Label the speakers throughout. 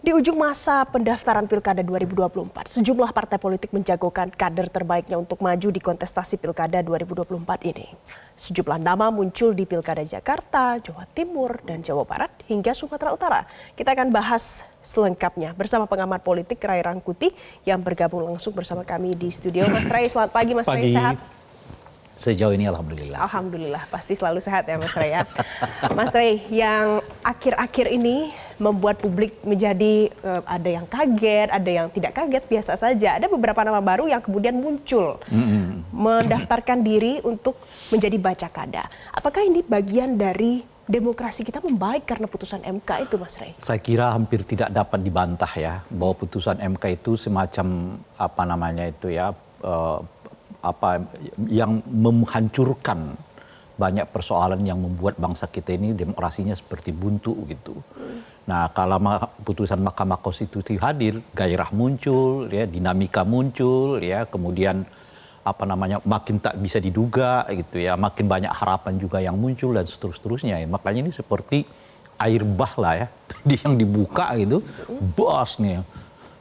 Speaker 1: Di ujung masa pendaftaran Pilkada 2024, sejumlah partai politik menjagokan kader terbaiknya untuk maju di kontestasi Pilkada 2024 ini. Sejumlah nama muncul di Pilkada Jakarta, Jawa Timur, dan Jawa Barat hingga Sumatera Utara. Kita akan bahas selengkapnya bersama pengamat politik Ray Rangkuti yang bergabung langsung bersama kami di studio. Mas Ray, selamat pagi Mas Ray, sehat?
Speaker 2: Sejauh ini alhamdulillah.
Speaker 1: Alhamdulillah, pasti selalu sehat ya Mas Ray ya. Mas Ray, yang akhir-akhir ini membuat publik menjadi ada yang kaget, ada yang tidak kaget, biasa saja. Ada beberapa nama baru yang kemudian muncul mendaftarkan diri untuk menjadi bacakada. Apakah ini bagian dari demokrasi kita membaik karena putusan MK itu, Mas Ray?
Speaker 2: Saya kira hampir tidak dapat dibantah ya bahwa putusan MK itu semacam yang menghancurkan banyak persoalan yang membuat bangsa kita ini demokrasinya seperti buntu gitu. Nah, kalau putusan Mahkamah Konstitusi hadir, gairah muncul, ya, dinamika muncul, ya, kemudian makin tak bisa diduga gitu ya, makin banyak harapan juga yang muncul dan seterusnya ya. Makanya ini seperti air bah lah ya, yang dibuka gitu, bos nih.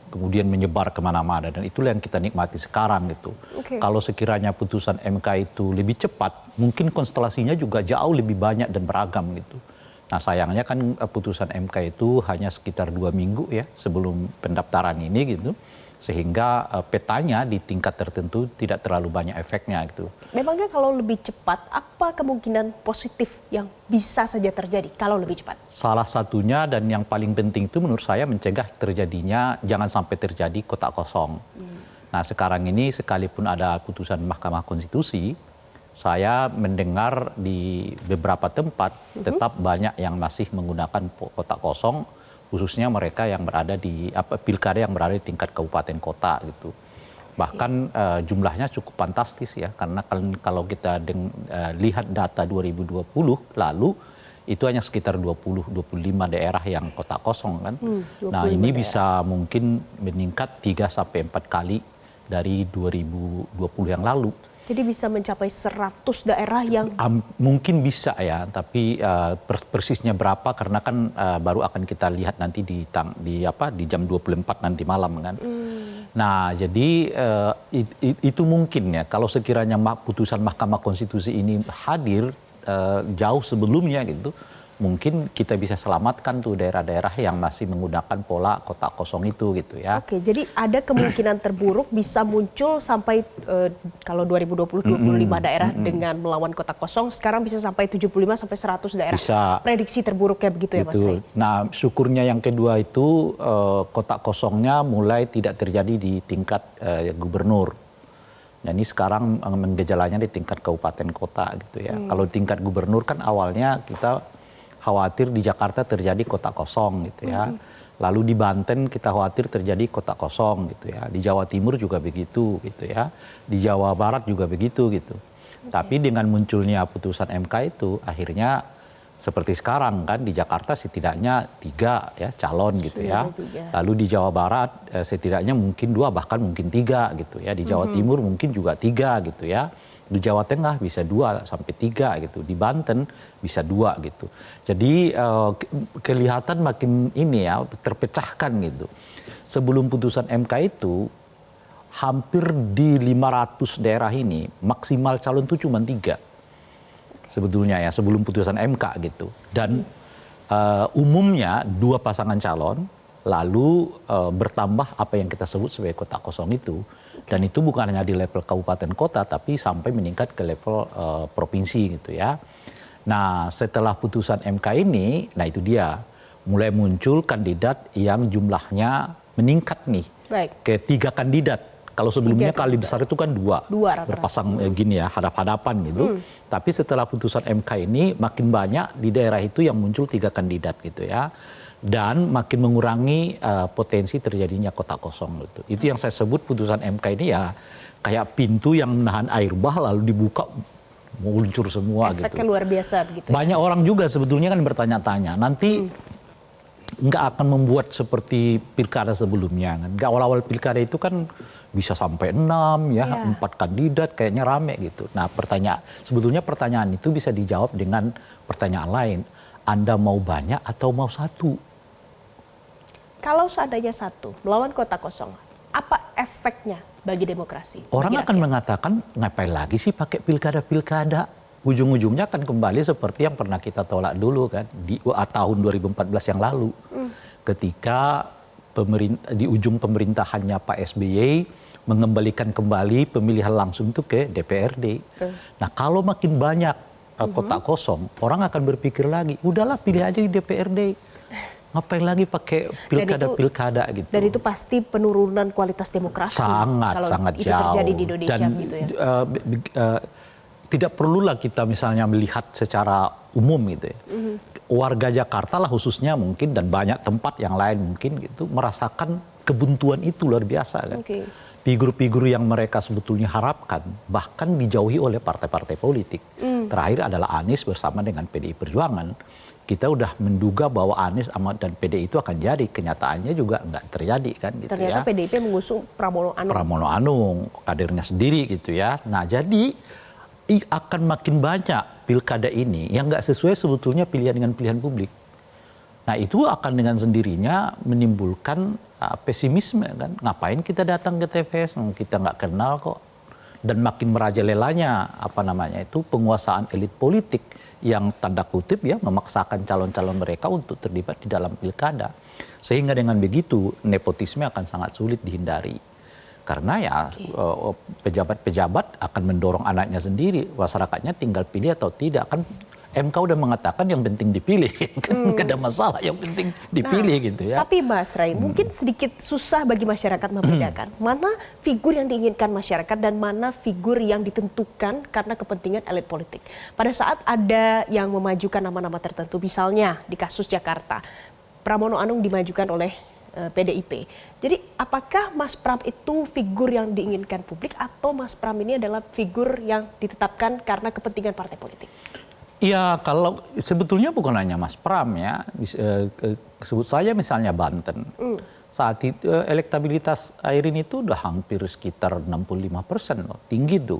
Speaker 2: Kemudian menyebar kemana-mana dan itulah yang kita nikmati sekarang gitu. Kalau sekiranya putusan MK itu lebih cepat, mungkin konstelasinya juga jauh lebih banyak dan beragam gitu. Nah sayangnya kan putusan MK itu hanya sekitar 2 minggu ya sebelum pendaftaran ini gitu. Sehingga petanya di tingkat tertentu tidak terlalu banyak efeknya gitu.
Speaker 1: Memangnya kalau lebih cepat, apa kemungkinan positif yang bisa saja terjadi kalau lebih cepat?
Speaker 2: Salah satunya dan yang paling penting itu menurut saya mencegah terjadinya, jangan sampai terjadi kotak kosong. Nah sekarang ini sekalipun ada putusan Mahkamah Konstitusi, saya mendengar di beberapa tempat tetap banyak yang masih menggunakan kotak kosong, khususnya mereka yang berada di pilkada yang berada di tingkat kabupaten kota gitu. Bahkan jumlahnya cukup fantastis ya, karena kalau kita lihat data 2020 lalu itu hanya sekitar 20-25 daerah yang kotak kosong kan. Nah ini daerah bisa mungkin meningkat 3-4 kali dari 2020 yang lalu.
Speaker 1: Jadi bisa mencapai 100 daerah yang
Speaker 2: mungkin bisa ya, tapi persisnya berapa karena kan baru akan kita lihat nanti di jam 24 nanti malam kan. Nah, jadi itu mungkin ya kalau sekiranya putusan Mahkamah Konstitusi ini hadir jauh sebelumnya gitu, mungkin kita bisa selamatkan tuh daerah-daerah yang masih menggunakan pola kotak kosong itu gitu ya.
Speaker 1: Oke, jadi ada kemungkinan terburuk bisa muncul sampai kalau 2020-25 daerah dengan melawan kotak kosong, sekarang bisa sampai 75 sampai 100 daerah.
Speaker 2: Bisa.
Speaker 1: Prediksi terburuknya begitu ya Mas Ray?
Speaker 2: Nah, syukurnya yang kedua itu kotak kosongnya mulai tidak terjadi di tingkat gubernur. Nah, ini sekarang gejalanya di tingkat kabupaten kota gitu ya. Kalau tingkat gubernur kan awalnya kita khawatir di Jakarta terjadi kotak kosong gitu ya. Lalu di Banten kita khawatir terjadi kotak kosong gitu ya. Di Jawa Timur juga begitu gitu ya. Di Jawa Barat juga begitu gitu. Tapi dengan munculnya putusan MK itu akhirnya seperti sekarang kan di Jakarta setidaknya 3 ya calon gitu ya. Lalu di Jawa Barat setidaknya mungkin 2 bahkan mungkin 3 gitu ya. Di Jawa Timur mungkin juga 3 gitu ya. Di Jawa Tengah bisa 2 sampai 3 gitu. Di Banten bisa 2 gitu. Jadi kelihatan makin ini ya terpecahkan gitu. Sebelum putusan MK itu hampir di 500 daerah ini maksimal calon itu cuma 3. Sebetulnya ya sebelum putusan MK gitu. Dan umumnya 2 pasangan calon lalu bertambah apa yang kita sebut sebagai kotak kosong itu. Dan itu bukan hanya di level kabupaten kota, tapi sampai meningkat ke level provinsi gitu ya. Nah setelah putusan MK ini, nah itu dia, mulai muncul kandidat yang jumlahnya meningkat nih. Ke 3 kandidat. Kalau sebelumnya kali besar itu kan 2 berpasang gini ya, hadap-hadapan gitu. Tapi setelah putusan MK ini makin banyak di daerah itu yang muncul 3 kandidat gitu ya. Dan makin mengurangi potensi terjadinya kotak kosong gitu. Itu yang saya sebut putusan MK ini ya kayak pintu yang menahan air bah lalu dibuka muncul semua.
Speaker 1: Efeknya
Speaker 2: gitu.
Speaker 1: Luar biasa begitu.
Speaker 2: Banyak orang juga sebetulnya kan bertanya-tanya nanti nggak akan membuat seperti pilkada sebelumnya kan. Awal-awal pilkada itu kan bisa sampai 6 ya, 4 kandidat kayaknya rame gitu. Nah sebetulnya pertanyaan itu bisa dijawab dengan pertanyaan lain. Anda mau banyak atau mau 1?
Speaker 1: Kalau seandainya satu melawan kota kosong, apa efeknya bagi demokrasi?
Speaker 2: Orang
Speaker 1: bagi
Speaker 2: akan
Speaker 1: rakyat?
Speaker 2: mengatakan ngapain lagi sih pakai pilkada-pilkada? Ujung-ujungnya akan kembali seperti yang pernah kita tolak dulu kan di tahun 2014 yang lalu. Ketika di ujung pemerintahannya Pak SBY mengembalikan kembali pemilihan langsung itu ke DPRD. Nah, kalau makin banyak kotak kosong, orang akan berpikir lagi, udahlah pilih aja di DPRD. Ngapain lagi pakai pilkada-pilkada gitu.
Speaker 1: Dan itu pasti penurunan kualitas demokrasi.
Speaker 2: Sangat
Speaker 1: kalau itu
Speaker 2: jauh.
Speaker 1: terjadi di Indonesia
Speaker 2: Dan
Speaker 1: gitu ya.
Speaker 2: tidak perlulah kita misalnya melihat secara umum gitu ya. Warga Jakarta lah khususnya mungkin dan banyak tempat yang lain mungkin gitu merasakan kebuntuan itu luar biasa kan. Figur-figur yang mereka sebetulnya harapkan bahkan dijauhi oleh partai-partai politik. Terakhir adalah Anies bersama dengan PDI Perjuangan. Kita udah menduga bahwa Anies dan PDI itu akan jadi, kenyataannya juga nggak terjadi kan gitu.
Speaker 1: Ternyata
Speaker 2: ya.
Speaker 1: PDIP mengusung Pramono Anung.
Speaker 2: Pramono Anung, kadernya sendiri gitu ya. Nah jadi akan makin banyak pilkada ini yang nggak sesuai sebetulnya pilihan dengan pilihan publik. Nah itu akan dengan sendirinya menimbulkan pesimisme kan. Ngapain kita datang ke TPS? Kita nggak kenal kok. Dan makin merajalelanya penguasaan elit politik yang tanda kutip ya memaksakan calon-calon mereka untuk terlibat di dalam pilkada. Sehingga dengan begitu nepotisme akan sangat sulit dihindari. Karena ya pejabat-pejabat akan mendorong anaknya sendiri, masyarakatnya tinggal pilih atau tidak. Kan MK udah mengatakan yang penting dipilih, kan gak ada masalah, yang penting dipilih gitu ya.
Speaker 1: Tapi Mas Ray, mungkin sedikit susah bagi masyarakat membedakan mana figur yang diinginkan masyarakat dan mana figur yang ditentukan karena kepentingan elit politik. Pada saat ada yang memajukan nama-nama tertentu, misalnya di kasus Jakarta, Pramono Anung dimajukan oleh PDIP. Jadi apakah Mas Pram itu figur yang diinginkan publik atau Mas Pram ini adalah figur yang ditetapkan karena kepentingan partai politik?
Speaker 2: Ya kalau sebetulnya bukan hanya Mas Pram ya, sebut saja misalnya Banten. Saat itu elektabilitas Airin itu udah hampir sekitar 65% loh, tinggi tuh.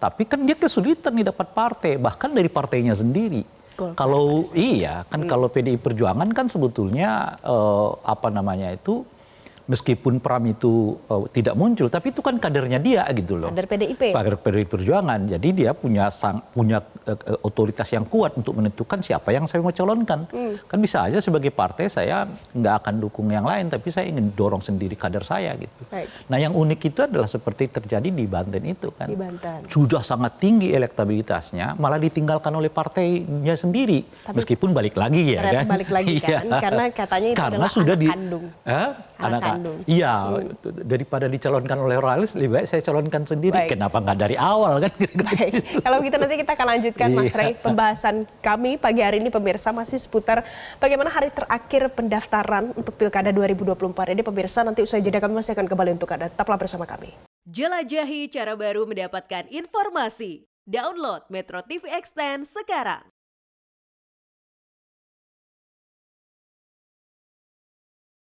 Speaker 2: Tapi kan dia kesulitan nih dapat partai, bahkan dari partainya sendiri. Kalau kalau PDI Perjuangan kan sebetulnya meskipun Pram itu tidak muncul, tapi itu kan kadernya dia gitu loh.
Speaker 1: Kader PDIP.
Speaker 2: Kader PDI Perjuangan. Jadi dia punya otoritas yang kuat untuk menentukan siapa yang saya mau calonkan. Kan bisa aja sebagai partai saya nggak akan dukung yang lain, tapi saya ingin dorong sendiri kader saya gitu.
Speaker 1: Baik.
Speaker 2: Nah yang unik itu adalah seperti terjadi di Banten itu kan.
Speaker 1: Di Banten.
Speaker 2: Sudah sangat tinggi elektabilitasnya, malah ditinggalkan oleh partainya sendiri.
Speaker 1: Tapi
Speaker 2: meskipun balik lagi ya kan.
Speaker 1: Balik lagi kan, karena katanya itu adalah
Speaker 2: sudah
Speaker 1: anak kandung.
Speaker 2: Anak
Speaker 1: kandung.
Speaker 2: Iya, daripada dicalonkan oleh oralis, lebih baik saya calonkan sendiri.
Speaker 1: Baik.
Speaker 2: Kenapa nggak dari awal kan?
Speaker 1: Baik. Kalau begitu nanti kita akan lanjutkan Mas Ray. Pembahasan kami pagi hari ini pemirsa masih seputar bagaimana hari terakhir pendaftaran untuk Pilkada 2024. Ini pemirsa nanti usai jeda kami masih akan kembali untuk Anda. Tetaplah bersama kami.
Speaker 3: Jelajahi cara baru mendapatkan informasi. Download Metro TV Extend sekarang.